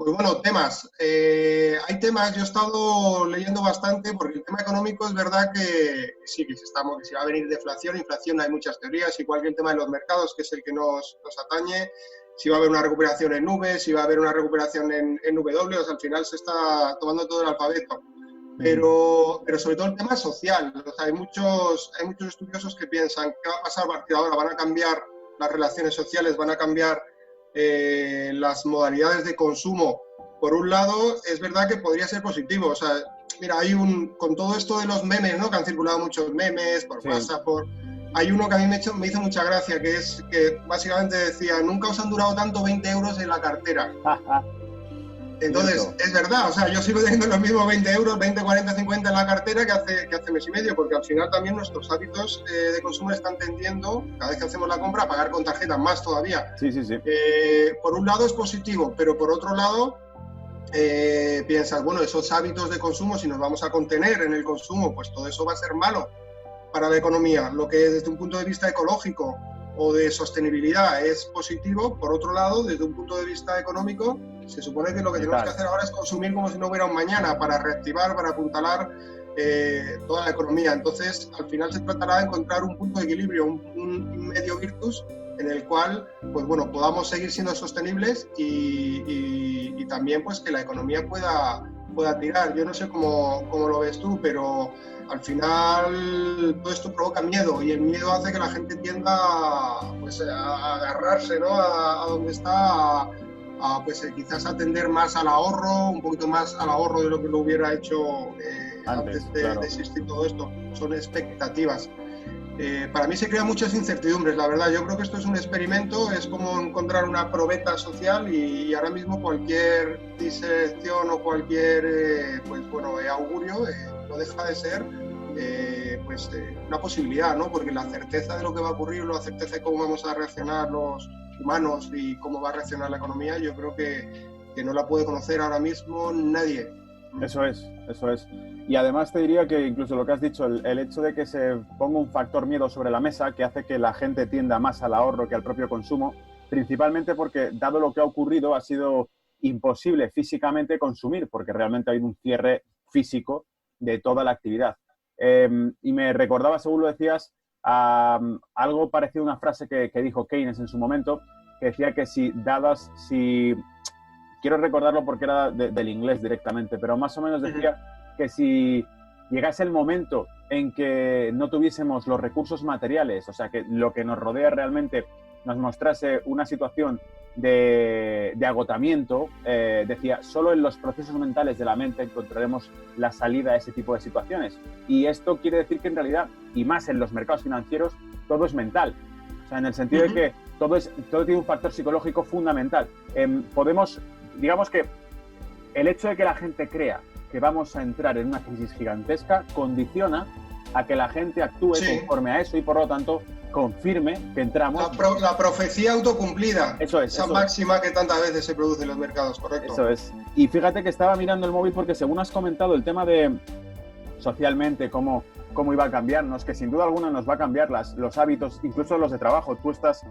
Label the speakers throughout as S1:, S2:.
S1: Pues bueno, temas. Hay temas, yo he estado leyendo bastante porque el tema económico es verdad que sí, que si va a venir deflación, inflación, hay muchas teorías, igual que el tema de los mercados, que es el que nos atañe, si va a haber una recuperación en nubes, si va a haber una recuperación en W, o sea, al final se está tomando todo el alfabeto. Pero sobre todo el tema social. O sea, hay muchos estudiosos que piensan qué va a pasar a partir de ahora, van a cambiar las relaciones sociales, van a cambiar las modalidades de consumo. Por un lado, es verdad que podría ser positivo. O sea, mira, con todo esto de los memes, ¿no? Que han circulado muchos memes por WhatsApp, hay uno que a mí me hizo mucha gracia, que básicamente decía, nunca os han durado tanto 20 euros en la cartera. Entonces, es verdad, o sea, yo sigo teniendo los mismos 20 euros, 20, 40, 50 en la cartera que hace mes y medio, porque al final también nuestros hábitos de consumo están tendiendo, cada vez que hacemos la compra, a pagar con tarjeta, más todavía.
S2: Sí.
S1: Por un lado es positivo, pero por otro lado piensas, bueno, esos hábitos de consumo, si nos vamos a contener en el consumo, pues todo eso va a ser malo para la economía. Lo que desde un punto de vista ecológico o de sostenibilidad es positivo, por otro lado, desde un punto de vista económico, se supone que lo que tenemos que hacer ahora es consumir como si no hubiera un mañana, para reactivar, para apuntalar toda la economía. Entonces, al final se tratará de encontrar un punto de equilibrio, un medio virtus, en el cual, pues bueno, podamos seguir siendo sostenibles y también pues que la economía pueda tirar. Yo no sé cómo lo ves tú, pero al final todo esto provoca miedo y el miedo hace que la gente tienda pues, a agarrarse, ¿no? a donde está, pues quizás atender más al ahorro, un poquito más al ahorro de lo que lo hubiera hecho antes de existir todo esto. Son expectativas. Para mí se crean muchas incertidumbres, la verdad. Yo creo que esto es un experimento, es como encontrar una probeta social y ahora mismo cualquier disección o cualquier augurio no deja de ser una posibilidad, ¿no? Porque la certeza de lo que va a ocurrir, la certeza de cómo vamos a reaccionar los humanos y cómo va a reaccionar la economía, yo creo que no la puede conocer ahora mismo nadie.
S2: Eso es. Y además te diría que incluso lo que has dicho, el hecho de que se ponga un factor miedo sobre la mesa que hace que la gente tienda más al ahorro que al propio consumo, principalmente porque, dado lo que ha ocurrido, ha sido imposible físicamente consumir, porque realmente hay un cierre físico de toda la actividad. Y me recordaba, según lo decías, algo parecido a una frase que dijo Keynes en su momento, que decía que si quiero recordarlo porque era del inglés directamente, pero más o menos decía que si llegase el momento en que no tuviésemos los recursos materiales, o sea, que lo que nos rodea realmente nos mostrase una situación de agotamiento, decía, solo en los procesos mentales de la mente encontraremos la salida a ese tipo de situaciones. Y esto quiere decir que en realidad, y más en los mercados financieros, todo es mental. O sea, en el sentido de que todo tiene un factor psicológico fundamental. Digamos que el hecho de que la gente crea que vamos a entrar en una crisis gigantesca condiciona a que la gente actúe conforme a eso y, por lo tanto, confirme que entramos...
S1: La profecía autocumplida.
S2: Eso es.
S1: Esa máxima que tantas veces se produce en los mercados, correcto.
S2: Eso es. Y fíjate que estaba mirando el móvil porque, según has comentado, el tema de socialmente cómo iba a cambiarnos, que sin duda alguna nos va a cambiar los hábitos, incluso los de trabajo. Tú estás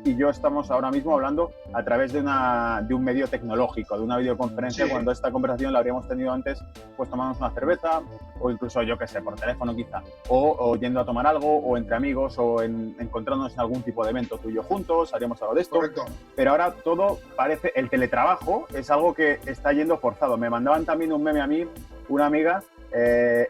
S2: y yo estamos ahora mismo hablando a través de un medio tecnológico, de una videoconferencia, cuando esta conversación la habríamos tenido antes, pues tomamos una cerveza, o incluso, yo qué sé, por teléfono quizá, o yendo a tomar algo, o entre amigos, o encontrándonos en algún tipo de evento tú y yo juntos, haríamos algo de esto.
S1: Correcto.
S2: Pero ahora todo parece, el teletrabajo es algo que está yendo forzado. Me mandaban también un meme a mí, una amiga,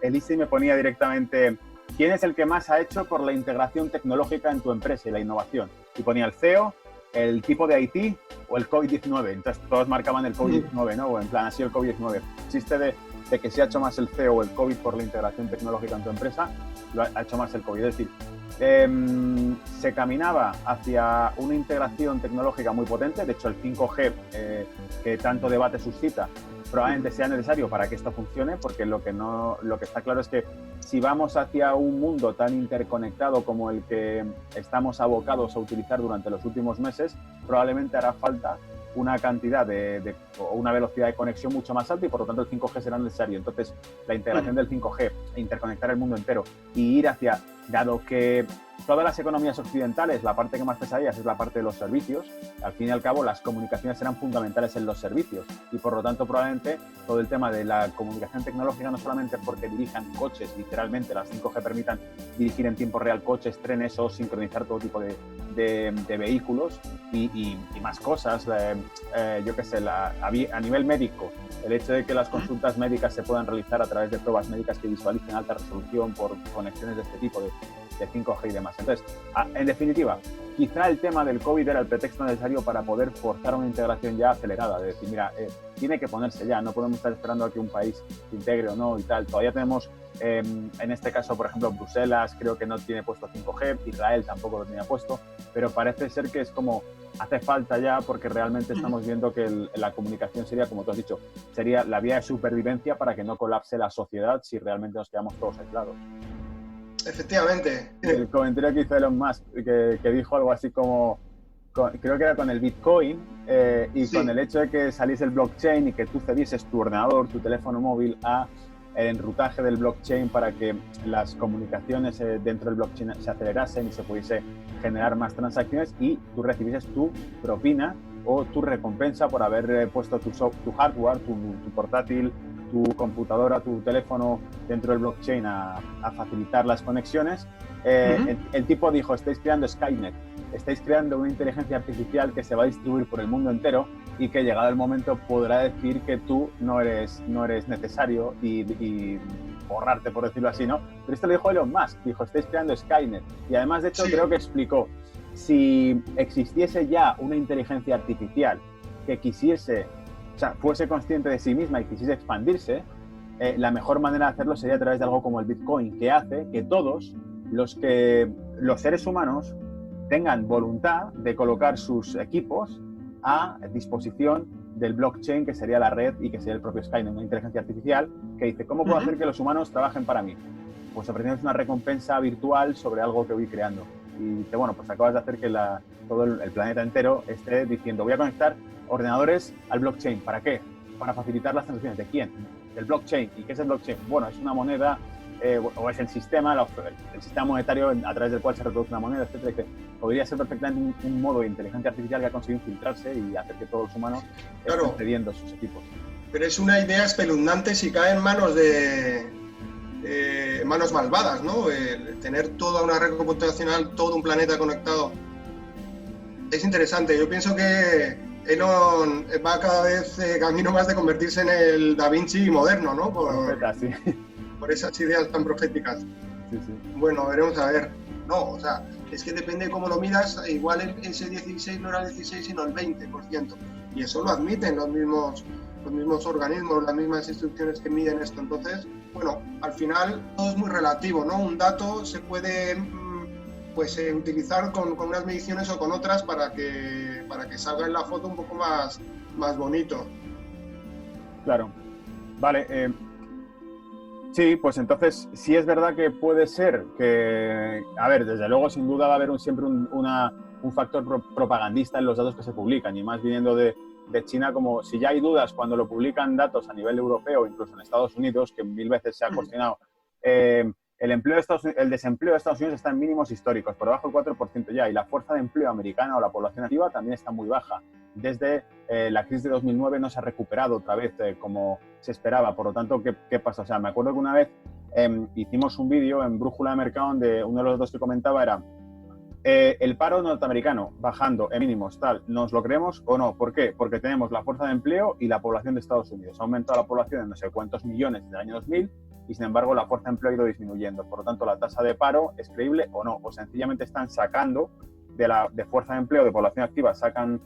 S2: Elise, me ponía directamente: ¿quién es el que más ha hecho por la integración tecnológica en tu empresa y la innovación? Y ponía el CEO, el tipo de IT o el COVID-19. Entonces todos marcaban el COVID-19, ¿no? O en plan, así el COVID-19. Existe de que si ha hecho más el CEO o el COVID por la integración tecnológica en tu empresa, lo ha hecho más el COVID. Es decir, se caminaba hacia una integración tecnológica muy potente. De hecho, el 5G, que tanto debate suscita, probablemente sea necesario para que esto funcione, porque lo que está claro es que si vamos hacia un mundo tan interconectado como el que estamos abocados a utilizar durante los últimos meses, probablemente hará falta una cantidad o una velocidad de conexión mucho más alta y por lo tanto el 5G será necesario. Entonces, la integración del 5G, interconectar el mundo entero y ir hacia dado que todas las economías occidentales, la parte que más pesa ellas es la parte de los servicios, al fin y al cabo las comunicaciones serán fundamentales en los servicios y por lo tanto probablemente todo el tema de la comunicación tecnológica no solamente porque dirijan coches, literalmente las 5G permitan dirigir en tiempo real coches, trenes o sincronizar todo tipo de vehículos y más cosas, yo qué sé, a nivel médico, el hecho de que las consultas médicas se puedan realizar a través de pruebas médicas que visualicen alta resolución por conexiones de este tipo de 5G y demás. Entonces, en definitiva, quizá el tema del COVID era el pretexto necesario para poder forzar una integración ya acelerada, de decir, mira, tiene que ponerse ya, no podemos estar esperando a que un país se integre o no y tal. Todavía tenemos, en este caso, por ejemplo, Bruselas creo que no tiene puesto 5G, Israel tampoco lo tenía puesto, pero parece ser que es como hace falta ya porque realmente estamos viendo que la comunicación sería, como tú has dicho, sería la vía de supervivencia para que no colapse la sociedad si realmente nos quedamos todos aislados.
S1: Efectivamente.
S2: El comentario que hizo Elon Musk, que dijo algo así como, creo que era con el Bitcoin y sí, con el hecho de que saliese el blockchain y que tú cedieses tu ordenador, tu teléfono móvil a el enrutaje del blockchain para que las comunicaciones dentro del blockchain se acelerasen y se pudiese generar más transacciones y tú recibieses tu propina o tu recompensa por haber puesto tu hardware, tu portátil, tu computadora, tu teléfono dentro del blockchain a facilitar las conexiones. El tipo dijo, estáis creando Skynet, estáis creando una inteligencia artificial que se va a distribuir por el mundo entero y que llegado el momento podrá decir que tú no eres necesario y borrarte, por decirlo así, ¿no? Pero esto lo dijo Elon Musk, dijo, estáis creando Skynet. Y además de hecho creo que explicó, si existiese ya una inteligencia artificial que quisiese, o sea, fuese consciente de sí misma y quisiese expandirse, la mejor manera de hacerlo sería a través de algo como el Bitcoin, que hace que todos los seres humanos tengan voluntad de colocar sus equipos a disposición del blockchain, que sería la red y que sería el propio Skynet, una inteligencia artificial que dice, ¿cómo puedo hacer que los humanos trabajen para mí? Pues ofreciéndoles una recompensa virtual sobre algo que voy creando. Y dice, bueno, pues acabas de hacer que todo el planeta entero esté diciendo, voy a conectar ordenadores al blockchain. ¿Para qué? Para facilitar las transacciones. ¿De quién? Del blockchain. ¿Y qué es el blockchain? Bueno, es una moneda o es el sistema monetario a través del cual se reproduce una moneda, etcétera, que podría ser perfectamente un modo de inteligencia artificial que ha conseguido infiltrarse y hacer que todos los humanos estén cediendo sus equipos.
S1: Pero es una idea espeluznante si cae en manos manos malvadas, ¿no? Tener toda una red computacional, todo un planeta conectado. Es interesante. Yo pienso que Elon va cada vez camino más de convertirse en el Da Vinci moderno, ¿no? Por esas ideas tan proféticas.
S2: Sí.
S1: Bueno, veremos a ver. No, o sea, es que depende de cómo lo miras, igual ese 16 no era el 16, sino el 20%. Y eso lo admiten los mismos organismos, las mismas instituciones que miden esto. Entonces, bueno, al final todo es muy relativo, ¿no? Un dato se puede utilizar con unas mediciones o con otras para que salga en la foto un poco más bonito.
S2: Claro. Vale, sí, pues entonces sí es verdad que puede ser que, a ver, desde luego sin duda va a haber siempre un factor propagandista en los datos que se publican y más viniendo de China, como si ya hay dudas cuando lo publican datos a nivel europeo, incluso en Estados Unidos, que 1000 veces se ha cuestionado, el desempleo de Estados Unidos está en mínimos históricos, por debajo del 4% ya, y la fuerza de empleo americana o la población activa también está muy baja. Desde la crisis de 2009 no se ha recuperado otra vez como se esperaba. Por lo tanto, ¿qué pasa? O sea, me acuerdo que una vez hicimos un vídeo en Brújula de Mercado donde uno de los datos que comentaba era el paro norteamericano bajando en mínimos, tal, ¿nos lo creemos o no? ¿Por qué? Porque tenemos la fuerza de empleo y la población de Estados Unidos. Ha aumentado la población en no sé cuántos millones desde el año 2000 y, sin embargo, la fuerza de empleo ha ido disminuyendo. Por lo tanto, ¿la tasa de paro es creíble o no? O sencillamente están sacando de fuerza de empleo, de población activa, sacan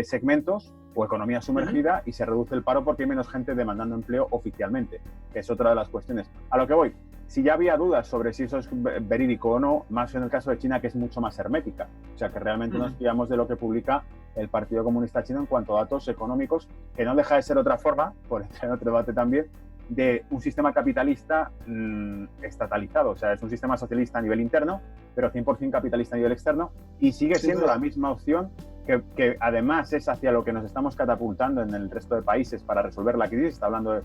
S2: segmentos o economía sumergida y se reduce el paro porque hay menos gente demandando empleo oficialmente, que es otra de las cuestiones. A lo que voy, si ya había dudas sobre si eso es verídico o no, más en el caso de China, que es mucho más hermética, o sea que realmente nos fiamos de lo que publica el Partido Comunista Chino en cuanto a datos económicos, que no deja de ser otra forma, por entrar en otro debate también, de un sistema capitalista estatalizado, o sea, es un sistema socialista a nivel interno, pero 100% capitalista a nivel externo, y sigue siendo la misma opción que además es hacia lo que nos estamos catapultando en el resto de países para resolver la crisis. Se está hablando de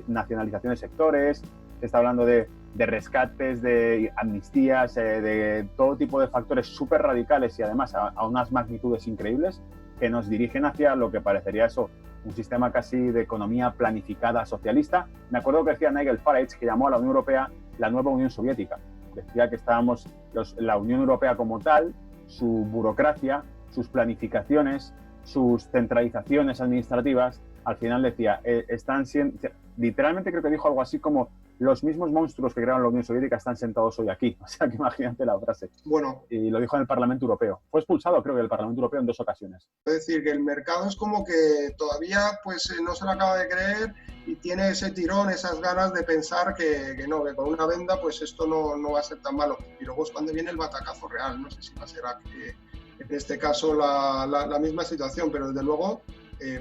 S2: nacionalización de sectores, se está hablando de de rescates, de amnistías, de todo tipo de factores súper radicales y además a unas magnitudes increíbles que nos dirigen hacia lo que parecería eso, un sistema casi de economía planificada socialista. Me acuerdo que decía Nigel Farage, que llamó a la Unión Europea la nueva Unión Soviética. Decía que estábamos, la Unión Europea como tal, su burocracia, sus planificaciones, sus centralizaciones administrativas, al final decía, están siendo, literalmente creo que dijo algo así como los mismos monstruos que crearon la Unión Soviética están sentados hoy aquí. O sea, que imagínate la frase.
S1: Bueno.
S2: Y lo dijo en el Parlamento Europeo. Fue expulsado, creo que, del Parlamento Europeo en 2 ocasiones.
S1: Es decir, que el mercado es como que todavía pues no se lo acaba de creer y tiene ese tirón, esas ganas de pensar que no, que con una venda pues esto no va a ser tan malo. Y luego es cuando viene el batacazo real. No sé si va a ser en este caso la misma situación, pero desde luego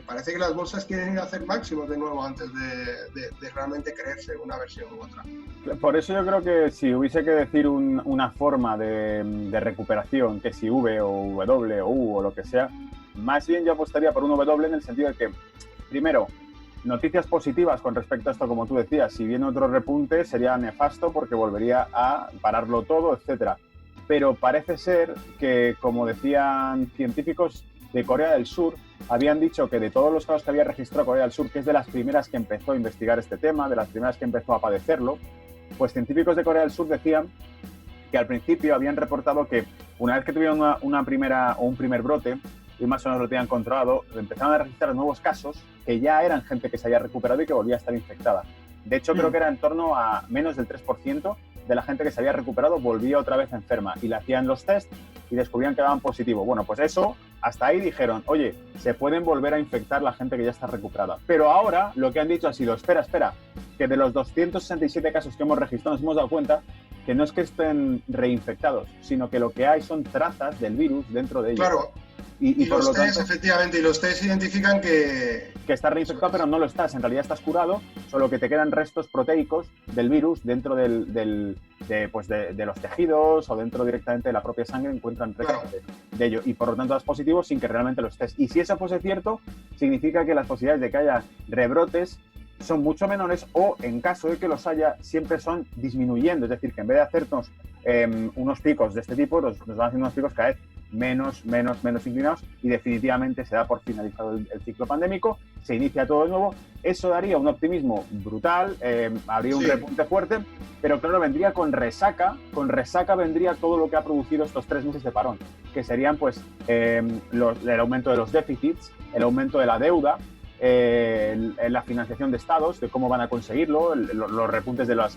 S1: parece que las bolsas quieren ir a hacer máximos de nuevo antes de realmente creerse una versión u otra.
S2: Por eso yo creo que si hubiese que decir una forma de recuperación, que si V o W o U o lo que sea, más bien yo apostaría por un W en el sentido de que, primero, noticias positivas con respecto a esto, como tú decías, si viene otro repunte sería nefasto porque volvería a pararlo todo, etcétera. Pero parece ser que, como decían científicos de Corea del Sur, habían dicho que de todos los casos que había registrado Corea del Sur, que es de las primeras que empezó a investigar este tema, de las primeras que empezó a padecerlo, pues científicos de Corea del Sur decían que al principio habían reportado que una vez que tuvieron un primer brote y más o menos lo tenían controlado, empezaron a registrar nuevos casos que ya eran gente que se había recuperado y que volvía a estar infectada. De hecho, creo que era en torno a menos del 3% de la gente que se había recuperado volvía otra vez enferma y le hacían los test y descubrían que daban positivo. Bueno, pues eso, hasta ahí dijeron, oye, se pueden volver a infectar la gente que ya está recuperada. Pero ahora lo que han dicho ha sido, espera, que de los 267 casos que hemos registrado nos hemos dado cuenta que no es que estén reinfectados, sino que lo que hay son trazas del virus dentro de ellos.
S1: Claro. Y por los test, efectivamente, y los test identifican que
S2: estás reinfectado, pero no lo estás. En realidad estás curado, solo que te quedan restos proteicos del virus dentro de los tejidos o dentro directamente de la propia sangre, encuentran restos de ello. Y por lo tanto das positivo sin que realmente lo estés. Y si eso fuese cierto, significa que las posibilidades de que haya rebrotes son mucho menores o, en caso de que los haya, siempre son disminuyendo. Es decir, que en vez de hacernos unos picos de este tipo, nos van haciendo unos picos cada vez menos inclinados y definitivamente se da por finalizado el ciclo pandémico, se inicia todo de nuevo. Eso daría un optimismo brutal, habría un repunte fuerte, pero claro, vendría con resaca vendría todo lo que ha producido estos 3 meses de parón, que serían pues el aumento de los déficits, el aumento de la deuda, la financiación de estados, de cómo van a conseguirlo, los repuntes de las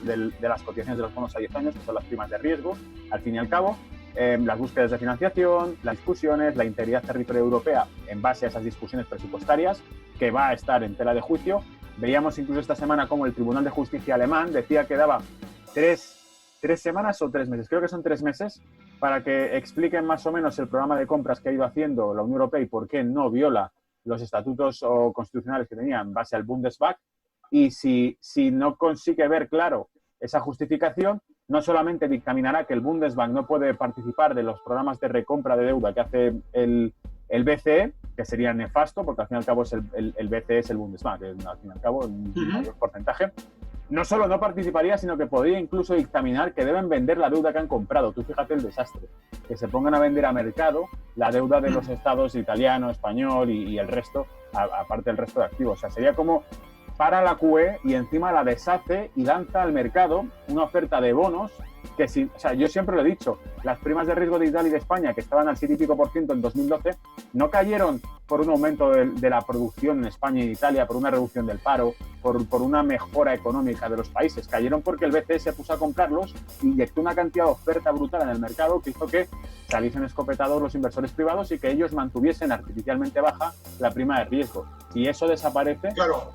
S2: cotizaciones de los bonos a 10 años, que son las primas de riesgo, al fin y al cabo, las búsquedas de financiación, las discusiones, la integridad territorial europea en base a esas discusiones presupuestarias, que va a estar en tela de juicio. Veíamos incluso esta semana cómo el Tribunal de Justicia alemán decía que daba 3 semanas o 3 meses, creo que son 3 meses, para que expliquen más o menos el programa de compras que ha ido haciendo la Unión Europea y por qué no viola los estatutos constitucionales que tenía en base al Bundestag, y si no consigue ver claro esa justificación, no solamente dictaminará que el Bundesbank no puede participar de los programas de recompra de deuda que hace el BCE, que sería nefasto, porque al fin y al cabo es el BCE es el Bundesbank, que al fin y al cabo un mayor porcentaje. No solo no participaría, sino que podría incluso dictaminar que deben vender la deuda que han comprado. Tú fíjate el desastre. Que se pongan a vender a mercado la deuda de los estados italiano, español y el resto, aparte del resto de activos. O sea, sería como para la QE y encima la deshace y lanza al mercado una oferta de bonos que yo siempre lo he dicho, las primas de riesgo de Italia y de España, que estaban al 7 y pico % en 2012, no cayeron por un aumento de la producción en España y en Italia, por una reducción del paro, por una mejora económica de los países. Cayeron porque el BCE se puso a comprarlos y inyectó una cantidad de oferta brutal en el mercado que hizo que saliesen escopetados los inversores privados y que ellos mantuviesen artificialmente baja la prima de riesgo. Si eso desaparece,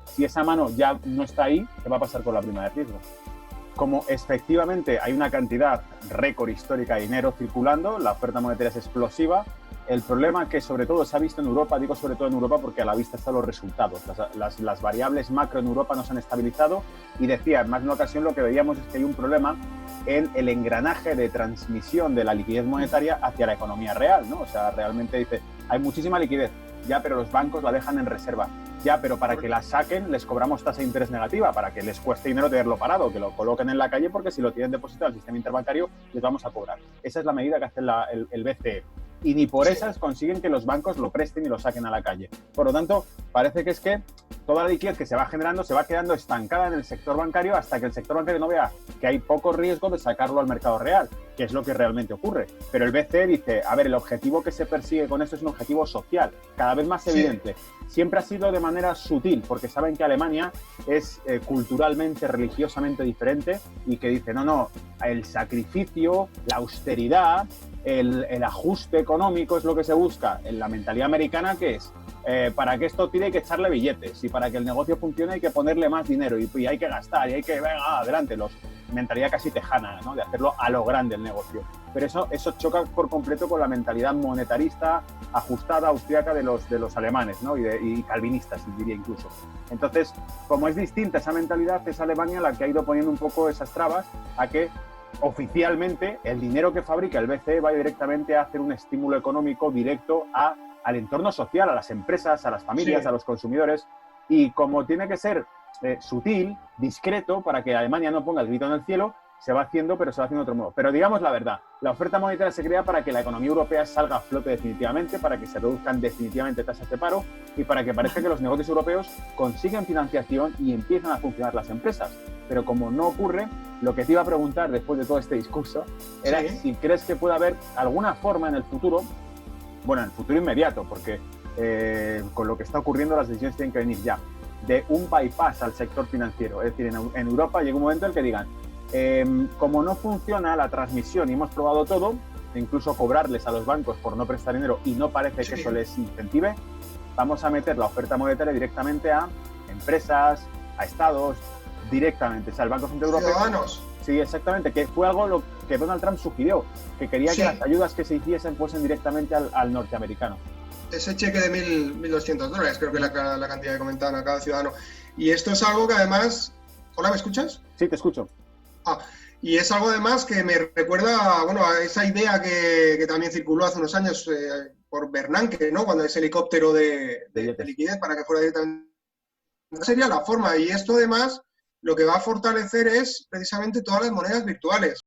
S2: si esa mano ya no está ahí, ¿qué va a pasar con la prima de riesgo? Como efectivamente hay una cantidad récord histórica de dinero circulando, la oferta monetaria es explosiva. El problema que sobre todo se ha visto en Europa, digo sobre todo en Europa porque a la vista están los resultados. Las variables macro en Europa no se han estabilizado y decía, en más de una ocasión lo que veíamos es que hay un problema en el engranaje de transmisión de la liquidez monetaria hacia la economía real, ¿no? O sea, realmente dice, hay muchísima liquidez, Ya, pero los bancos la dejan en reserva. Ya, pero para que la saquen les cobramos tasa de interés negativa, para que les cueste dinero tenerlo parado, que lo coloquen en la calle, porque si lo tienen depositado al sistema interbancario les vamos a cobrar. Esa es la medida que hace el BCE. Y ni por esas consiguen que los bancos lo presten y lo saquen a la calle. Por lo tanto, parece que es que toda la liquidez que se va generando se va quedando estancada en el sector bancario hasta que el sector bancario no vea que hay poco riesgo de sacarlo al mercado real, que es lo que realmente ocurre. Pero el BCE dice, a ver, el objetivo que se persigue con esto es un objetivo social, cada vez más evidente. Siempre ha sido de manera sutil, porque saben que Alemania es culturalmente, religiosamente diferente y que dice, no, el sacrificio, la austeridad, el ajuste económico es lo que se busca. En la mentalidad americana, ¿qué es? Para que esto tire hay que echarle billetes y para que el negocio funcione hay que ponerle más dinero y hay que gastar y hay que, venga, adelante, mentalidad casi tejana, ¿no? De hacerlo a lo grande el negocio. Pero eso choca por completo con la mentalidad monetarista, ajustada, austríaca de los alemanes, ¿no? Y calvinistas, diría incluso. Entonces, como es distinta esa mentalidad, es Alemania la que ha ido poniendo un poco esas trabas a que oficialmente el dinero que fabrica el BCE va directamente a hacer un estímulo económico directo al entorno social, a las empresas, a las familias, a los consumidores. Y como tiene que ser sutil, discreto, para que Alemania no ponga el grito en el cielo, se va haciendo, pero se va haciendo de otro modo. Pero digamos la verdad, la oferta monetaria se crea para que la economía europea salga a flote definitivamente, para que se reduzcan definitivamente tasas de paro y para que parezca que los negocios europeos consigan financiación y empiezan a funcionar las empresas. Pero como no ocurre, lo que te iba a preguntar después de todo este discurso era si crees que puede haber alguna forma en el futuro, bueno, en el futuro inmediato, porque con lo que está ocurriendo las decisiones tienen que venir ya, de un bypass al sector financiero. Es decir, en Europa llega un momento en el que digan, como no funciona la transmisión y hemos probado todo, incluso cobrarles a los bancos por no prestar dinero y no parece que eso les incentive, vamos a meter la oferta monetaria directamente a empresas, a estados, directamente. O sea, el Banco Central Europeo...
S1: Ciudadanos.
S2: Sí, exactamente, que fue algo lo que Donald Trump sugirió, que quería que las ayudas que se hiciesen fuesen directamente al norteamericano.
S1: Ese cheque de $1.200, creo que la cantidad que comentaban a cada ciudadano. Y esto es algo que además... ¿Hola, me escuchas?
S2: Sí, te escucho.
S1: Y es algo además que me recuerda, bueno, a esa idea que también circuló hace unos años por Bernanke, ¿no? Cuando ese helicóptero de liquidez para que fuera directamente. Sería la forma. Y esto además lo que va a fortalecer es precisamente todas las monedas virtuales.